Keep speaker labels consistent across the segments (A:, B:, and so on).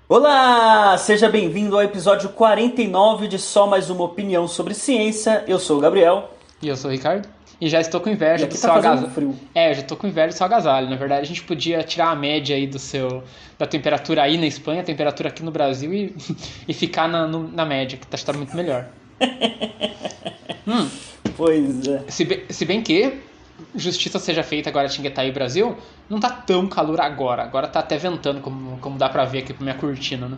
A: Olá, seja bem-vindo ao episódio 49 de Só Mais Uma Opinião sobre Ciência. Eu sou o Gabriel.
B: E eu sou o Ricardo. E já estou com inveja do seu
A: agasalho. Frio.
B: Eu já estou com inveja do seu agasalho. Na verdade, a gente podia tirar a média aí da temperatura aí na Espanha, a temperatura aqui no Brasil e ficar na média, que está muito melhor.
A: Pois é.
B: Se bem que, justiça seja feita agora em Tinguetaí, Brasil, não tá tão calor agora. Agora tá até ventando, como dá pra ver aqui pra minha cortina, né?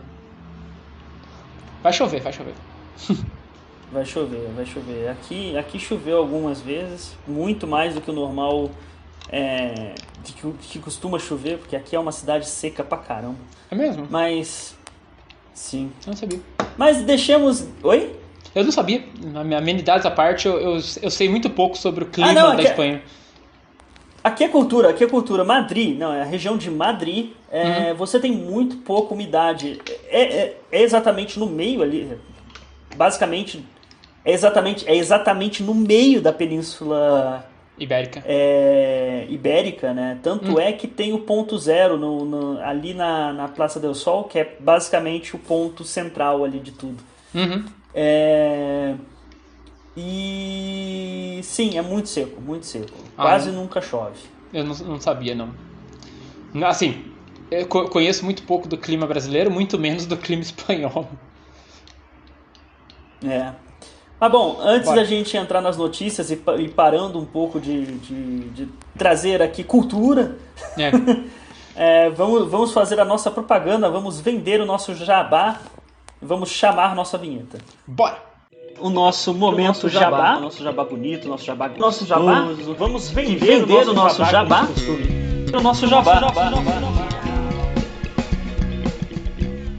B: Vai chover.
A: Vai chover. Aqui choveu algumas vezes, muito mais do que o normal, que costuma chover, porque aqui é uma cidade seca pra caramba.
B: É mesmo?
A: Mas, sim.
B: Eu não sabia.
A: Mas deixemos... Oi?
B: Eu não sabia. Amenidades à parte, eu sei muito pouco sobre o clima da Espanha.
A: Aqui é cultura. Madrid, não, é a região de Madrid. Você tem muito pouca umidade. É exatamente no meio ali. Basicamente, é exatamente no meio da Península
B: Ibérica.
A: Ibérica, né? Tanto é que tem o ponto zero ali na Praça del Sol, que é basicamente o ponto central ali de tudo.
B: Uhum.
A: E sim, é muito seco. Quase nunca chove.
B: Eu não sabia, não. Assim, eu conheço muito pouco do clima brasileiro, muito menos do clima espanhol.
A: Mas bom, antes da gente entrar nas notícias e parando um pouco de trazer aqui cultura, vamos fazer a nossa propaganda, vamos vender o nosso jabá, vamos chamar nossa vinheta.
B: Bora!
A: O nosso momento jabá, o nosso jabá bonito, o nosso jabá gostoso. Vamos vender o nosso jabá para o nosso jabá.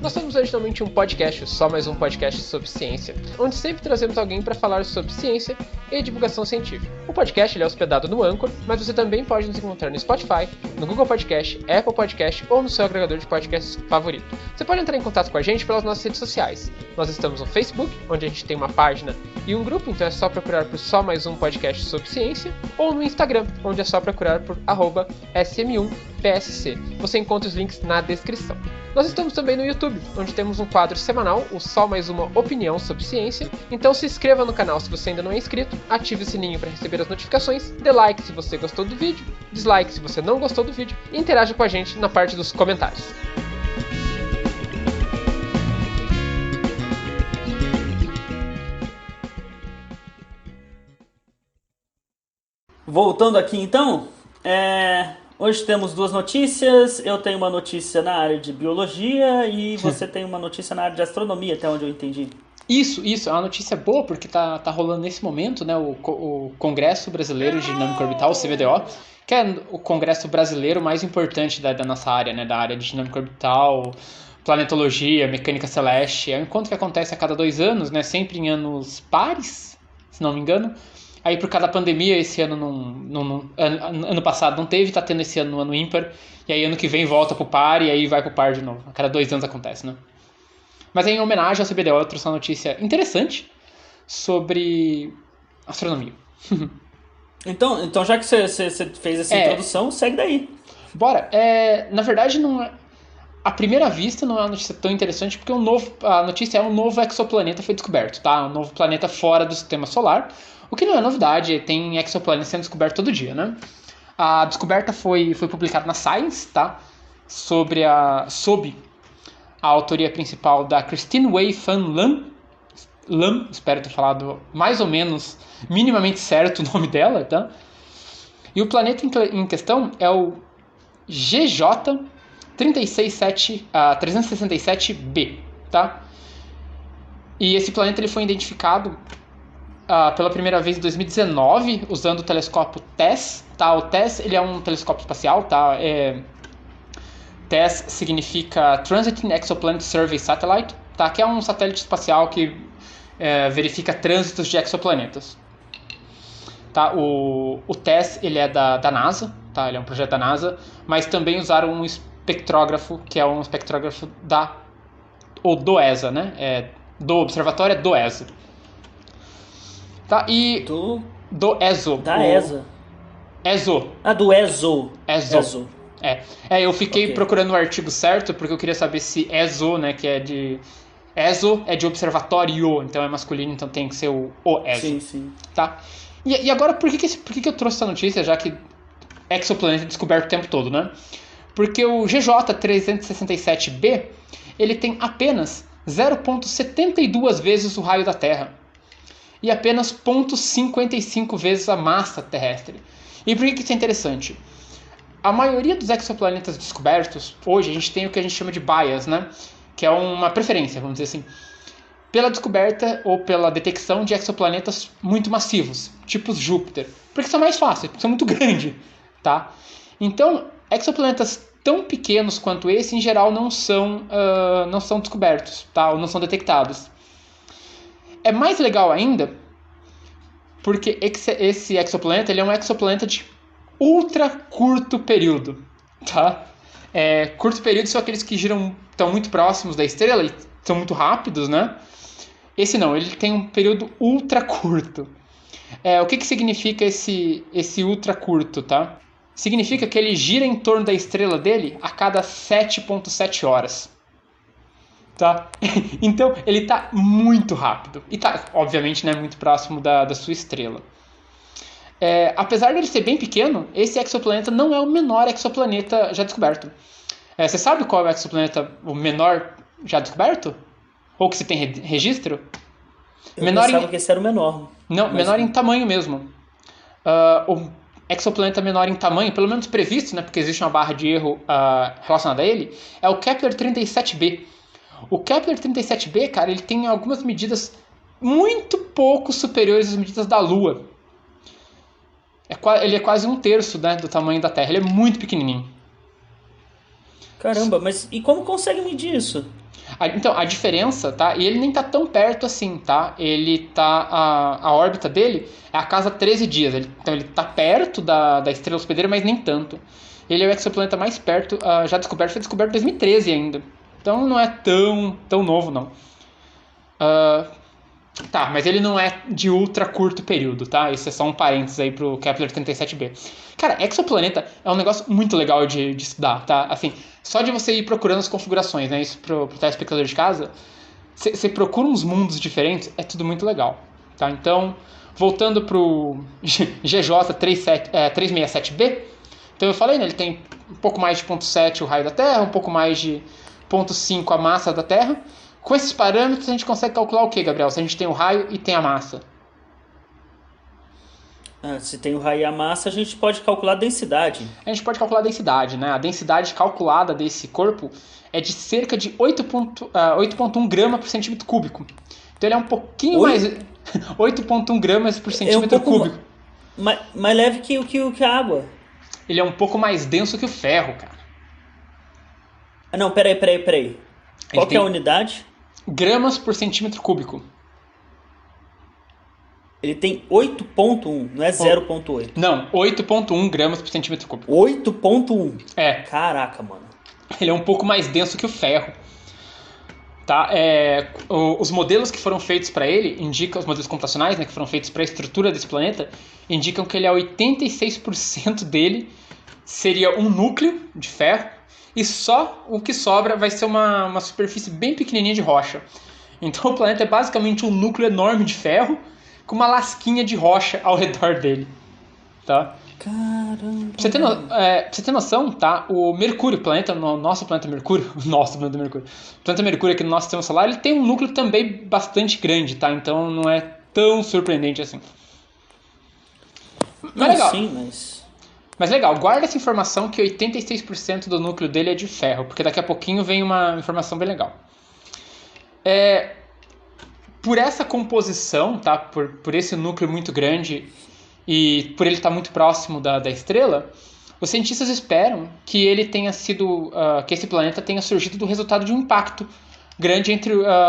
B: Nós somos originalmente um podcast, só mais um podcast sobre ciência, onde sempre trazemos alguém para falar sobre ciência e divulgação científica. O podcast ele é hospedado no Anchor, mas você também pode nos encontrar no Spotify, no Google Podcast, Apple Podcast ou no seu agregador de podcasts favorito. Você pode entrar em contato com a gente pelas nossas redes sociais. Nós estamos no Facebook, onde a gente tem uma página e um grupo, então é só procurar por Só Mais Um Podcast sobre Ciência, ou no Instagram, onde é só procurar por @sm1psc. Você encontra os links na descrição. Nós estamos também no YouTube, onde temos um quadro semanal, o Só Mais Uma Opinião sobre Ciência. Então se inscreva no canal se você ainda não é inscrito, ative o sininho para receber as notificações, dê like se você gostou do vídeo, dislike se você não gostou do vídeo e interaja com a gente na parte dos comentários.
A: Voltando aqui então, hoje temos duas notícias. Eu tenho uma notícia na área de biologia e você tem uma notícia na área de astronomia, até onde eu entendi.
B: Isso, é uma notícia boa porque tá rolando nesse momento, né, o Congresso Brasileiro de Dinâmica Orbital, o CVDO, que é o congresso brasileiro mais importante da nossa área, né, da área de dinâmica orbital, planetologia, mecânica celeste. É um encontro que acontece a cada 2 anos, né, sempre em anos pares, se não me engano. Aí por causa da pandemia, esse ano ano passado não teve, tá tendo esse ano no ano ímpar, e aí ano que vem volta pro par e aí vai pro par de novo. A cada 2 anos acontece, né? Mas em homenagem ao CBDO, eu trouxe uma notícia interessante sobre astronomia.
A: Então já que você fez essa introdução, segue daí.
B: Bora. Na verdade, à primeira vista não é uma notícia tão interessante, porque a notícia é um novo exoplaneta foi descoberto, tá? Um novo planeta fora do sistema solar. O que não é novidade, tem exoplanetas sendo descoberto todo dia, né? A descoberta foi publicada na Science, tá? Sob a autoria principal da Christine Wei Fan Lam, espero ter falado mais ou menos, minimamente certo o nome dela, tá? E o planeta em questão é o GJ 367b, tá? E esse planeta ele foi identificado pela primeira vez em 2019, usando o telescópio TESS, tá? O TESS ele é um telescópio espacial, tá? TESS significa Transiting Exoplanet Survey Satellite, tá? Que é um satélite espacial que verifica trânsitos de exoplanetas. Tá? O TESS ele é da NASA, tá? Ele é um projeto da NASA, mas também usaram um espectrógrafo, que é um espectrógrafo da ou DOESA, né? Do observatório é DOESA. Tá? E do ESO.
A: Da ESA.
B: ESO.
A: Ah, do ESO.
B: ESO. Eu fiquei procurando o artigo certo, porque eu queria saber se ESO, né, que é de... ESO é de observatório, então é masculino, então tem que ser o ESO.
A: Sim, sim.
B: Tá? E agora, por que eu trouxe essa notícia, já que exoplaneta é descoberto o tempo todo, né? Porque o GJ-367b, ele tem apenas 0,72 vezes o raio da Terra e apenas 0,55 vezes a massa terrestre. E por que isso é interessante? A maioria dos exoplanetas descobertos, hoje a gente tem o que a gente chama de bias, né? Que é uma preferência, vamos dizer assim, pela descoberta ou pela detecção de exoplanetas muito massivos, tipo Júpiter, porque são mais fáceis, porque são muito grandes, tá? Então, exoplanetas tão pequenos quanto esse, em geral, não são descobertos, tá? Ou não são detectados. É mais legal ainda, porque esse exoplaneta ele é um exoplaneta de ultra curto período, tá? Curto período são aqueles que estão muito próximos da estrela e são muito rápidos, né? Esse não, ele tem um período ultra curto. O que significa esse ultra curto, tá? Significa que ele gira em torno da estrela dele a cada 7,7 horas. Tá? Então, ele está muito rápido. E está, obviamente, né, muito próximo da sua estrela. Apesar dele ser bem pequeno, esse exoplaneta não é o menor exoplaneta já descoberto. Você sabe qual é o exoplaneta o menor já descoberto? Ou que se tem registro?
A: Eu pensava que esse era o menor.
B: Não, menor em tamanho mesmo. O exoplaneta menor em tamanho, pelo menos previsto, né, porque existe uma barra de erro relacionada a ele, é o Kepler-37b. O Kepler-37b, cara, ele tem algumas medidas muito pouco superiores às medidas da Lua. Ele é quase 1/3, né, do tamanho da Terra. Ele é muito pequenininho.
A: Caramba, mas e como consegue medir isso?
B: Então, a diferença, tá? E ele nem tá tão perto assim, tá? Ele tá... A órbita dele é a cada 13 dias. Então, ele tá perto da estrela hospedeira, mas nem tanto. Ele é o exoplaneta mais perto, já descoberto. Foi descoberto em 2013 ainda. Então, não é tão novo, não. Tá, mas ele não é de ultra curto período, tá? Isso é só um parênteses aí pro Kepler-37b. Cara, exoplaneta é um negócio muito legal de estudar, tá? Assim, só de você ir procurando as configurações, né? Isso pro telespectador de casa. Você procura uns mundos diferentes, é tudo muito legal, tá? Então, voltando pro GJ-367b. Então, eu falei, né? Ele tem um pouco mais de 0,7 o raio da Terra, um pouco mais de 0,5 a massa da Terra. Com esses parâmetros, a gente consegue calcular o que, Gabriel? Se a gente tem o raio e tem a massa.
A: Se tem o raio e a massa, a gente pode calcular a densidade.
B: A gente pode calcular a densidade, né? A densidade calculada desse corpo é de cerca de 8,1 gramas por centímetro cúbico. Então ele é um pouquinho mais... 8,1 gramas por centímetro cúbico.
A: Mais leve que a água.
B: Ele é um pouco mais denso que o ferro, cara.
A: Não, peraí. Qual que é a unidade?
B: Gramas por centímetro cúbico.
A: Ele tem 8,1, não é 0,8.
B: Não, 8,1 gramas por centímetro cúbico.
A: 8,1?
B: É.
A: Caraca, mano.
B: Ele é um pouco mais denso que o ferro. Tá? Os modelos que foram feitos para ele, os modelos computacionais, né, que foram feitos para a estrutura desse planeta, indicam que ele é 86% dele seria um núcleo de ferro, e só o que sobra vai ser uma superfície bem pequenininha de rocha. Então o planeta é basicamente um núcleo enorme de ferro com uma lasquinha de rocha ao redor dele. Tá?
A: Caramba.
B: Pra você ter noção, tá? O Mercúrio, nosso planeta Mercúrio, o planeta Mercúrio aqui no nosso sistema solar, ele tem um núcleo também bastante grande, tá? Então não é tão surpreendente assim. Mas legal.
A: Sim,
B: Mas legal, guarda essa informação que 86% do núcleo dele é de ferro, porque daqui a pouquinho vem uma informação bem legal. Por essa composição, tá? Por esse núcleo muito grande e por ele estar muito próximo da estrela, os cientistas esperam que ele tenha sido, que esse planeta tenha surgido do resultado de um impacto grande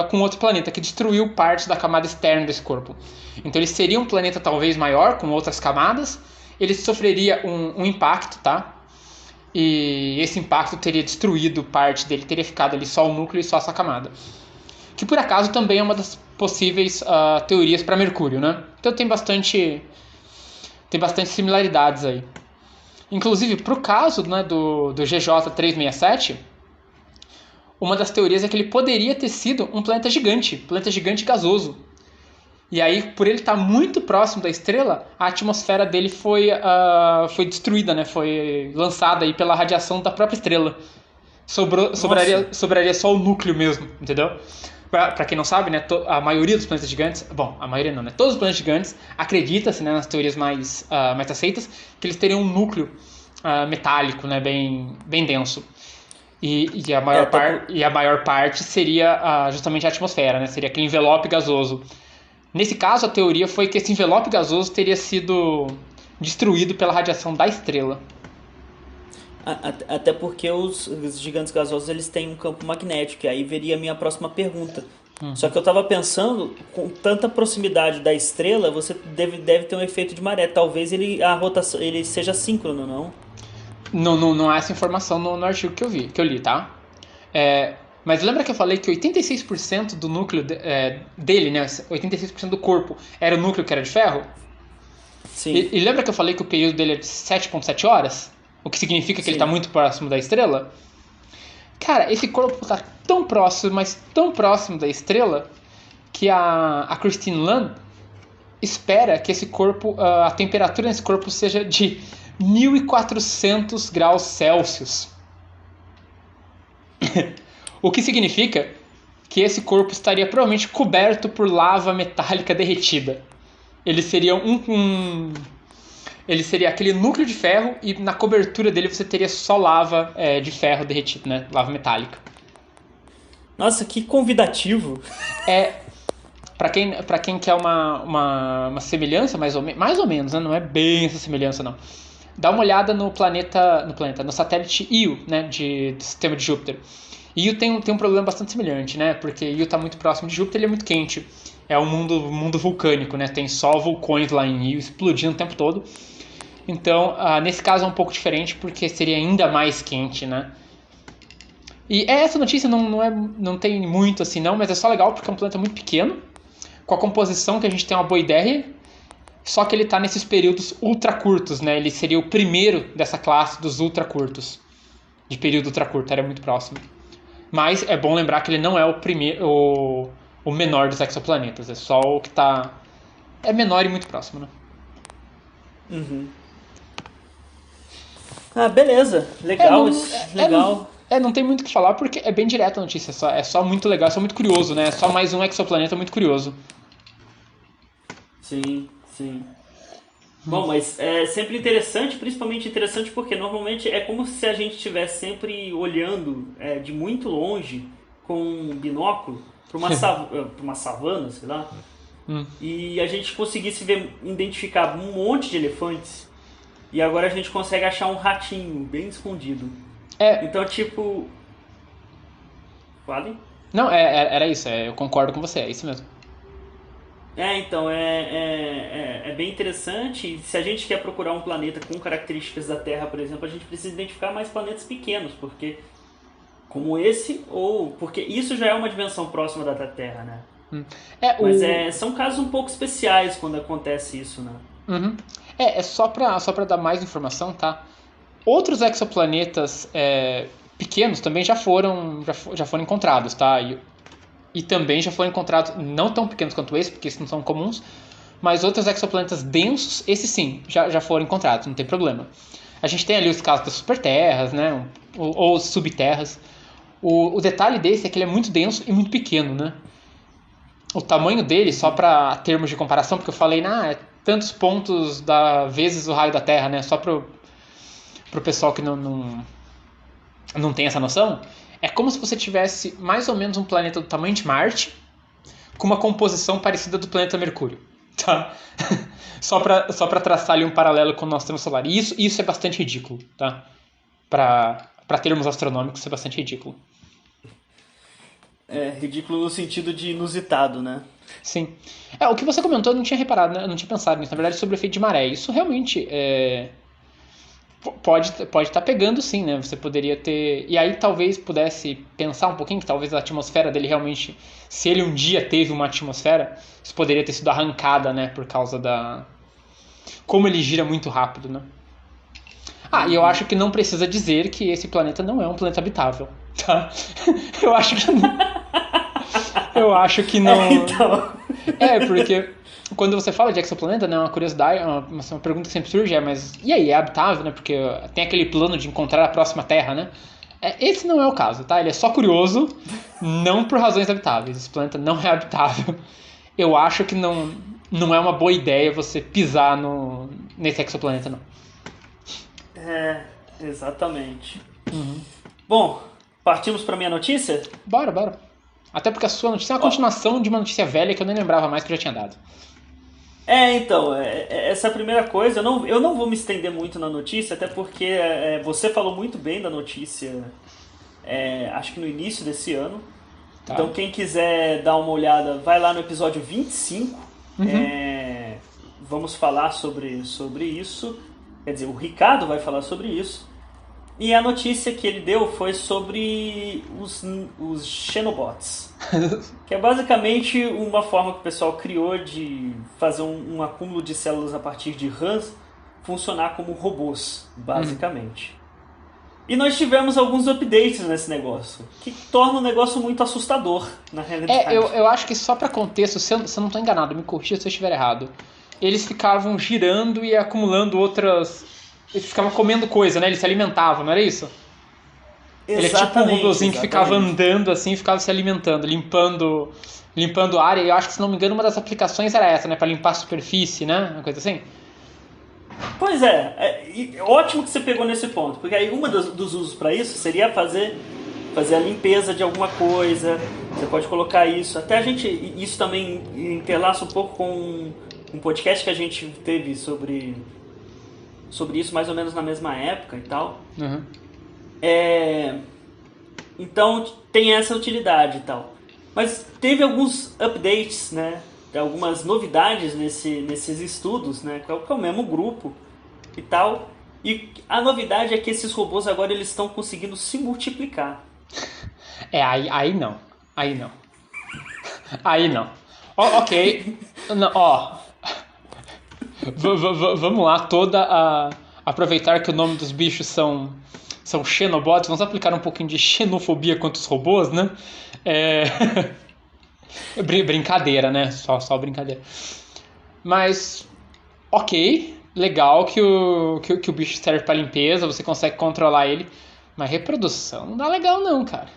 B: com outro planeta que destruiu parte da camada externa desse corpo. Então ele seria um planeta talvez maior, com outras camadas. Ele sofreria um impacto, tá? E esse impacto teria destruído parte dele, teria ficado ali só o núcleo e só essa camada. que por acaso também é uma das possíveis teorias para Mercúrio, né? Então tem bastante similaridades aí. Inclusive, para o caso, né, do GJ367, uma das teorias é que ele poderia ter sido um planeta gigante gasoso. E aí, por ele estar muito próximo da estrela, a atmosfera dele foi destruída, né? Foi lançada aí pela radiação da própria estrela. Sobraria só o núcleo mesmo, entendeu? Pra quem não sabe, né, a maioria dos planetas gigantes, bom, a maioria não, né, todos os planetas gigantes, acredita-se, né, nas teorias mais aceitas, que eles teriam um núcleo metálico, né, bem denso. E a maior parte seria justamente a atmosfera, né, seria aquele envelope gasoso. Nesse caso, a teoria foi que esse envelope gasoso teria sido destruído pela radiação da estrela.
A: Até porque os gigantes gasosos eles têm um campo magnético, e aí veria a minha próxima pergunta. Só que eu tava pensando, com tanta proximidade da estrela, você deve ter um efeito de maré. Talvez a rotação ele seja síncrono, não?
B: Não há essa informação no artigo que eu li, tá? Mas lembra que eu falei que 86% do núcleo dele, né, 86% do corpo, era o núcleo que era de ferro?
A: Sim.
B: E lembra que eu falei que o período dele é de 7,7 horas? O que significa que ele está muito próximo da estrela? Cara, esse corpo está tão próximo, mas tão próximo da estrela, que a Christine Land espera que esse corpo, a temperatura nesse corpo seja de 1.400 graus Celsius. O que significa que esse corpo estaria provavelmente coberto por lava metálica derretida. Ele seria ele seria aquele núcleo de ferro e na cobertura dele você teria só lava de ferro derretido, né? Lava metálica.
A: Nossa, que convidativo.
B: Pra quem quer uma semelhança, mais ou menos, né? Não é bem essa semelhança, não. Dá uma olhada no satélite Io, né? Do sistema de Júpiter. Io tem um problema bastante semelhante, né? Porque Io está muito próximo de Júpiter e ele é muito quente. É um mundo vulcânico, né? Tem só vulcões lá em Io explodindo o tempo todo. Então, nesse caso é um pouco diferente porque seria ainda mais quente, né? E essa notícia não tem muito assim não, mas é só legal porque é um planeta muito pequeno, com a composição que a gente tem uma boa ideia, só que ele está nesses períodos ultra curtos, né? Ele seria o primeiro dessa classe dos ultra curtos, de período ultra curto, era muito próximo. Mas é bom lembrar que ele não é o menor dos exoplanetas, é só o que está... é menor e muito próximo, né?
A: Uhum. Beleza. Legal. Legal.
B: Não tem muito o que falar porque é bem direto a notícia, é só muito legal, é só muito curioso, né? É só mais um exoplaneta muito curioso.
A: Sim. Bom, mas é sempre interessante, principalmente interessante porque normalmente é como se a gente estivesse sempre olhando de muito longe com um binóculo para uma savana, sei lá, e a gente conseguisse identificar um monte de elefantes e agora a gente consegue achar um ratinho bem escondido. Então, tipo... Fale?
B: Não, era isso, eu concordo com você, é isso mesmo.
A: Então, é bem interessante. Se a gente quer procurar um planeta com características da Terra, por exemplo, a gente precisa identificar mais planetas pequenos, porque como esse, ou porque isso já é uma dimensão próxima da Terra, né? Mas são casos um pouco especiais quando acontece isso, né?
B: Uhum. Só pra dar mais informação, tá? Outros exoplanetas pequenos também já foram encontrados, tá? E também já foram encontrados, não tão pequenos quanto esse, porque esses não são comuns, mas outros exoplanetas densos, esses sim, já foram encontrados, não tem problema. A gente tem ali os casos das superterras, né? Ou subterras. O detalhe desse é que ele é muito denso e muito pequeno, né? O tamanho dele, só para termos de comparação, porque eu falei, tantos pontos vezes o raio da Terra, né? Só pro pessoal que não tem essa noção, é como se você tivesse mais ou menos um planeta do tamanho de Marte, com uma composição parecida do planeta Mercúrio, tá? Só para traçar ali um paralelo com o nosso sistema solar. E isso é bastante ridículo, tá? Para termos astronômicos, isso é bastante ridículo.
A: Ridículo no sentido de inusitado, né?
B: Sim. O que você comentou, eu não tinha reparado, né? Eu não tinha pensado nisso. Na verdade, sobre o efeito de maré. Isso realmente Pode estar pegando sim, né? Você poderia ter. E aí talvez pudesse pensar um pouquinho que talvez a atmosfera dele realmente. Se ele um dia teve uma atmosfera, isso poderia ter sido arrancada, né? Por causa da. Como ele gira muito rápido, né? E eu acho que não precisa dizer que esse planeta não é um planeta habitável, tá? Eu acho que não. Eu acho que não.
A: Então.
B: Porque quando você fala de exoplaneta, né, uma curiosidade, uma pergunta que sempre surge mas e aí, é habitável, né? Porque tem aquele plano de encontrar a próxima Terra, né? Esse não é o caso, tá? Ele é só curioso, não por razões habitáveis. Esse planeta não é habitável. Eu acho que não é uma boa ideia você pisar nesse exoplaneta, não.
A: Exatamente. Bom, partimos para minha notícia?
B: Bora. Até porque a sua notícia é uma continuação de uma notícia velha que eu nem lembrava mais que eu já tinha dado.
A: Então, essa é a primeira coisa. Eu não vou me estender muito na notícia, até porque você falou muito bem da notícia, acho que no início desse ano. Tá. Então, quem quiser dar uma olhada, vai lá no episódio 25. Vamos falar sobre isso. Quer dizer, o Ricardo vai falar sobre isso. E a notícia que ele deu foi sobre os Xenobots. Que é basicamente uma forma que o pessoal criou de fazer um acúmulo de células a partir de RAMs funcionar como robôs, basicamente. E nós tivemos alguns updates nesse negócio, que torna o negócio muito assustador, na realidade.
B: Eu acho que só para contexto, se eu não estou enganado, me corrija se eu estiver errado, eles ficavam girando e acumulando outras... Eles ficavam comendo coisa, né? Eles se alimentavam, não era isso? Ele é tipo um robôzinho que ficava andando assim, ficava se alimentando, limpando a área. E eu acho que, se não me engano, uma das aplicações era essa, né? Pra limpar a superfície, né? Uma coisa assim.
A: Pois ótimo que você pegou nesse ponto, porque aí uma dos usos para isso seria fazer a limpeza de alguma coisa. Você pode colocar isso. Até isso também interlaça um pouco com um podcast que a gente teve sobre isso mais ou menos na mesma época e tal. Então tem essa utilidade e tal. Mas teve alguns updates, né? Algumas novidades nesses estudos, né? Que é o mesmo grupo e tal. E a novidade é que esses robôs agora eles estão conseguindo se multiplicar.
B: Aí não. Aí não. Ok. Vamos lá, aproveitar que o nome dos bichos são Xenobots, vamos aplicar um pouquinho de xenofobia contra os robôs, né? Brincadeira, né? Só brincadeira. Mas, ok, legal que o bicho serve pra limpeza, você consegue controlar ele, mas reprodução não dá legal não, cara.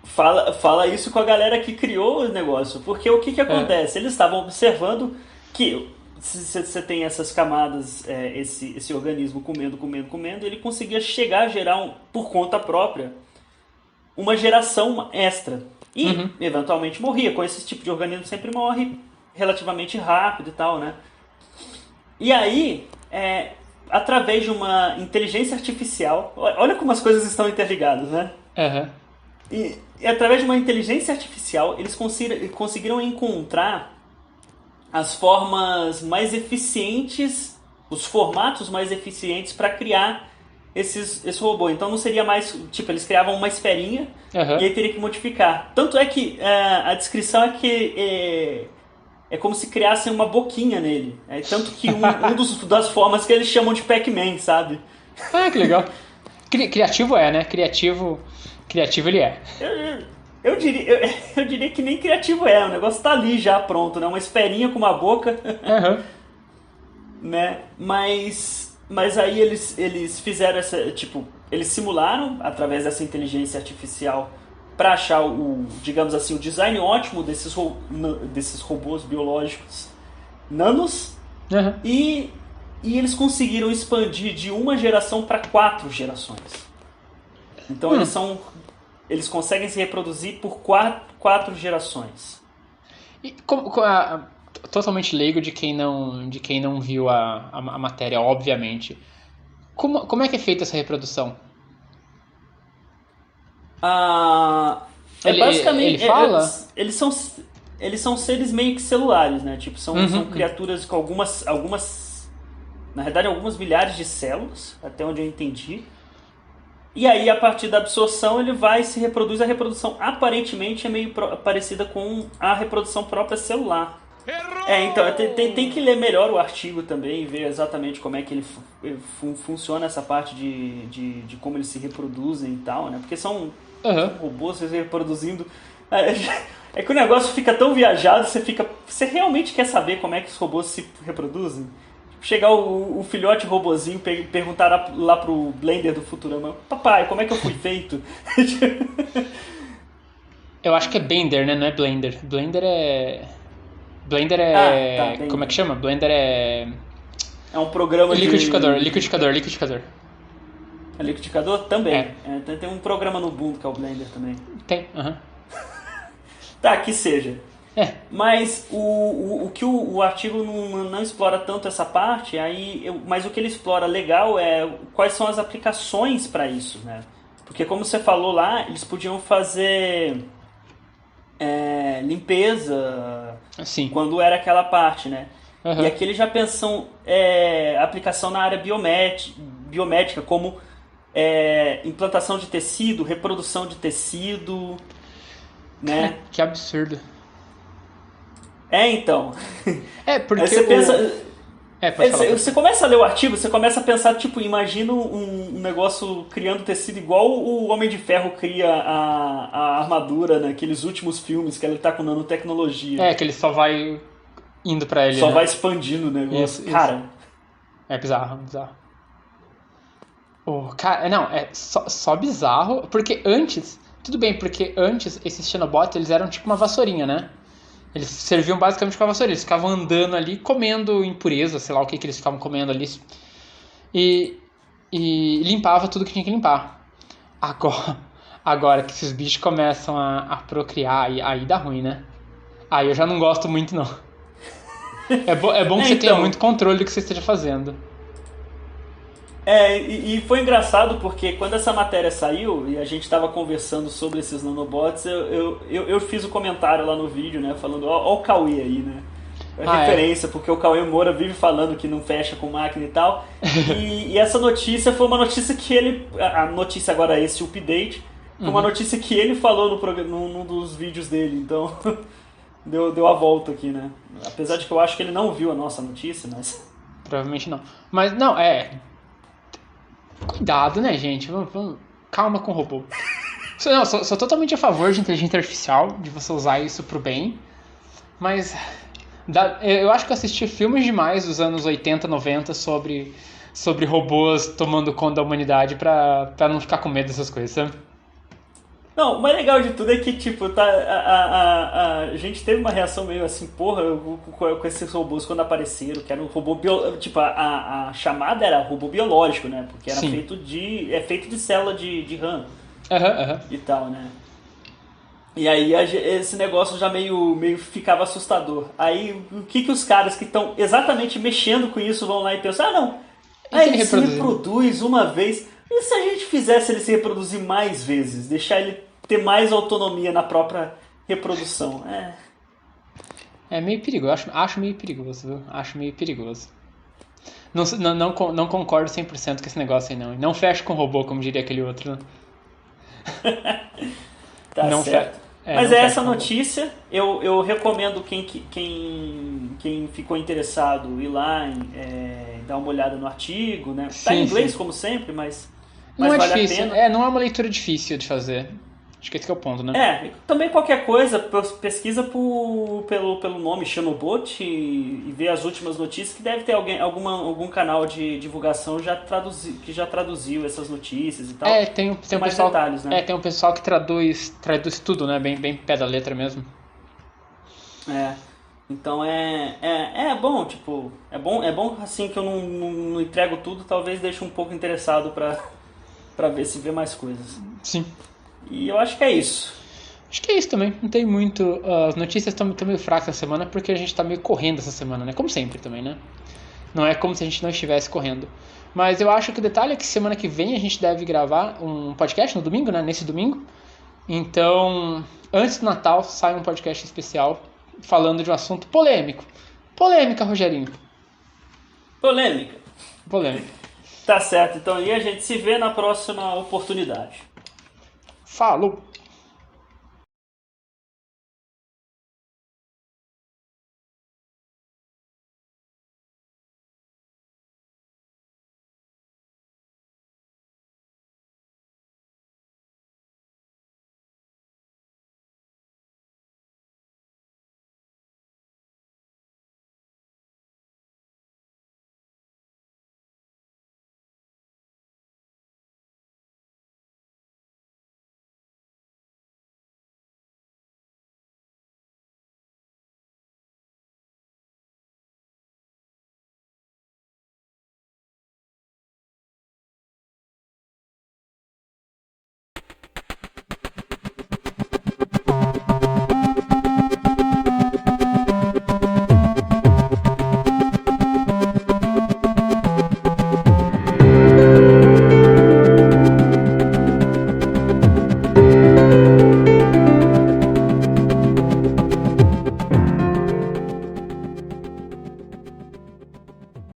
A: Fala isso com a galera que criou o negócio, porque o que acontece? Eles estavam observando que você tem essas camadas, esse organismo comendo, ele conseguia chegar a gerar, por conta própria, uma geração extra. E, eventualmente, morria. Com esse tipo de organismo sempre morre relativamente rápido e tal, né? E aí, através de uma inteligência artificial... Olha como as coisas estão interligadas, né? E através de uma inteligência artificial, eles conseguiram encontrar as formas mais eficientes, os formatos mais eficientes para criar esse robô. Então não seria mais... Tipo, eles criavam uma esferinha e aí teria que modificar. Tanto é que a descrição é que é como se criassem uma boquinha nele. Tanto que das formas que eles chamam de Pac-Man, sabe?
B: Que legal. Criativo né? Criativo ele é.
A: Eu diria que nem criativo o negócio tá ali já pronto, né? Uma esferinha com uma boca. Né? Mas aí eles fizeram eles simularam através dessa inteligência artificial para achar digamos assim, o design ótimo desses robôs biológicos nanos. E eles conseguiram expandir de uma geração para 4 gerações. Então eles conseguem se reproduzir por 4 gerações.
B: E totalmente leigo de quem não viu a matéria, obviamente. Como é que é feita essa reprodução?
A: Basicamente,
B: ele fala?
A: Eles são seres meio que celulares, né? Tipo, são criaturas com algumas Na verdade, algumas milhares de células, até onde eu entendi. E aí, a partir da absorção, ele vai e se reproduz. A reprodução aparentemente é meio parecida com a reprodução própria celular. Então, tem que ler melhor o artigo também e ver exatamente como é que ele funciona essa parte de como eles se reproduzem e tal, né? Porque são robôs se reproduzindo. É que o negócio fica tão viajado, você realmente quer saber como é que os robôs se reproduzem? Chegar o filhote robozinho perguntar lá pro Blender do Futurama: papai, como é que eu fui feito?
B: Eu acho que é Blender, né? Não é Blender. Blender é...
A: Blender.
B: Como é que chama? Blender é...
A: É um programa
B: liquidificador.
A: É liquidificador? Também. Tem um programa no Ubuntu que é o Blender também.
B: Tem,
A: Tá, que seja. Mas o que o artigo não explora tanto essa parte, mas o que ele explora legal é quais são as aplicações para isso, né? Porque como você falou lá, eles podiam fazer limpeza quando era aquela parte, né? E aqui eles já pensam aplicação na área biomédica, como implantação de tecido, reprodução de tecido, né?
B: Que absurdo.
A: Então.
B: Porque
A: aí você pensa... Você começa a ler o artigo, você começa a pensar, tipo, imagina um negócio criando tecido igual o Homem de Ferro cria a armadura naqueles últimos filmes, que ele tá com nanotecnologia.
B: Que ele só vai indo pra ele,
A: Só vai expandindo o negócio. Cara...
B: É bizarro. Cara, é só bizarro, porque antes... Tudo bem, porque antes esses Xenobots, eles eram tipo uma vassourinha, né? Eles serviam basicamente com a vassoura, eles ficavam andando ali, comendo impureza, sei lá o que eles ficavam comendo ali. E limpava tudo que tinha que limpar. Agora que esses bichos começam a procriar, aí dá ruim, né? Aí eu já não gosto muito, não. É bom que você tenha muito controle do que você esteja fazendo.
A: E foi engraçado porque quando essa matéria saiu e a gente estava conversando sobre esses nanobots, eu fiz o comentário lá no vídeo, né, falando, ó o Cauê aí, né, referência, porque o Cauê Moura vive falando que não fecha com máquina e tal, e essa notícia foi uma notícia que a notícia agora é esse update, foi uma notícia que ele falou num dos vídeos dele, então deu a volta aqui, né, apesar de que eu acho que ele não viu a nossa notícia, mas...
B: Provavelmente não, mas não, Cuidado, né, gente? Vamos calma com o robô. Não, sou totalmente a favor de inteligência artificial, de você usar isso pro bem. Mas eu acho que eu assisti filmes demais dos anos 80, 90 sobre robôs tomando conta da humanidade pra não ficar com medo dessas coisas, sabe?
A: Não, o mais legal de tudo é que, tipo, a gente teve uma reação meio assim, porra, com esses robôs quando apareceram, que era um robô biológico, tipo, a chamada era robô biológico, né? Porque era feito de célula de RAM e tal, né? E aí esse negócio já meio ficava assustador. Aí o que os caras que estão exatamente mexendo com isso vão lá e pensam, ele se reproduz uma vez... E se a gente fizesse ele se reproduzir mais vezes? Deixar ele ter mais autonomia na própria reprodução?
B: É meio perigoso. Acho meio perigoso, viu? Acho meio perigoso. Não concordo 100% com esse negócio aí, não. Não fecha com robô, como diria aquele outro, né?
A: Tá não certo. Mas essa notícia. Eu recomendo quem ficou interessado ir lá dar uma olhada no artigo, né? Tá em inglês, como sempre, mas
B: não é
A: vale
B: difícil.
A: a pena.
B: Não é uma leitura difícil de fazer. Acho que esse que é o ponto, né?
A: Também qualquer coisa, pesquisa pelo nome Xenobot e vê as últimas notícias, que deve ter algum canal de divulgação que já traduziu essas notícias e tal.
B: Tem um
A: mais
B: pessoal,
A: detalhes, né?
B: Tem um pessoal que traduz tudo, né? Bem pé da letra mesmo.
A: Então é bom, tipo, é bom assim que eu não entrego tudo, talvez deixe um pouco interessado pra ver se vê mais coisas.
B: Sim.
A: E eu acho que é isso.
B: Acho que é isso também, não tem muito... As notícias estão meio fracas essa semana porque a gente tá meio correndo essa semana, né? Como sempre também, né? Não é como se a gente não estivesse correndo. Mas eu acho que o detalhe é que semana que vem a gente deve gravar um podcast no domingo, né? Nesse domingo. Então, antes do Natal, sai um podcast especial falando de um assunto polêmico. Polêmica, Rogerinho.
A: Polêmica.
B: Polêmico.
A: Tá certo, então aí a gente se vê na próxima oportunidade.
B: Falou!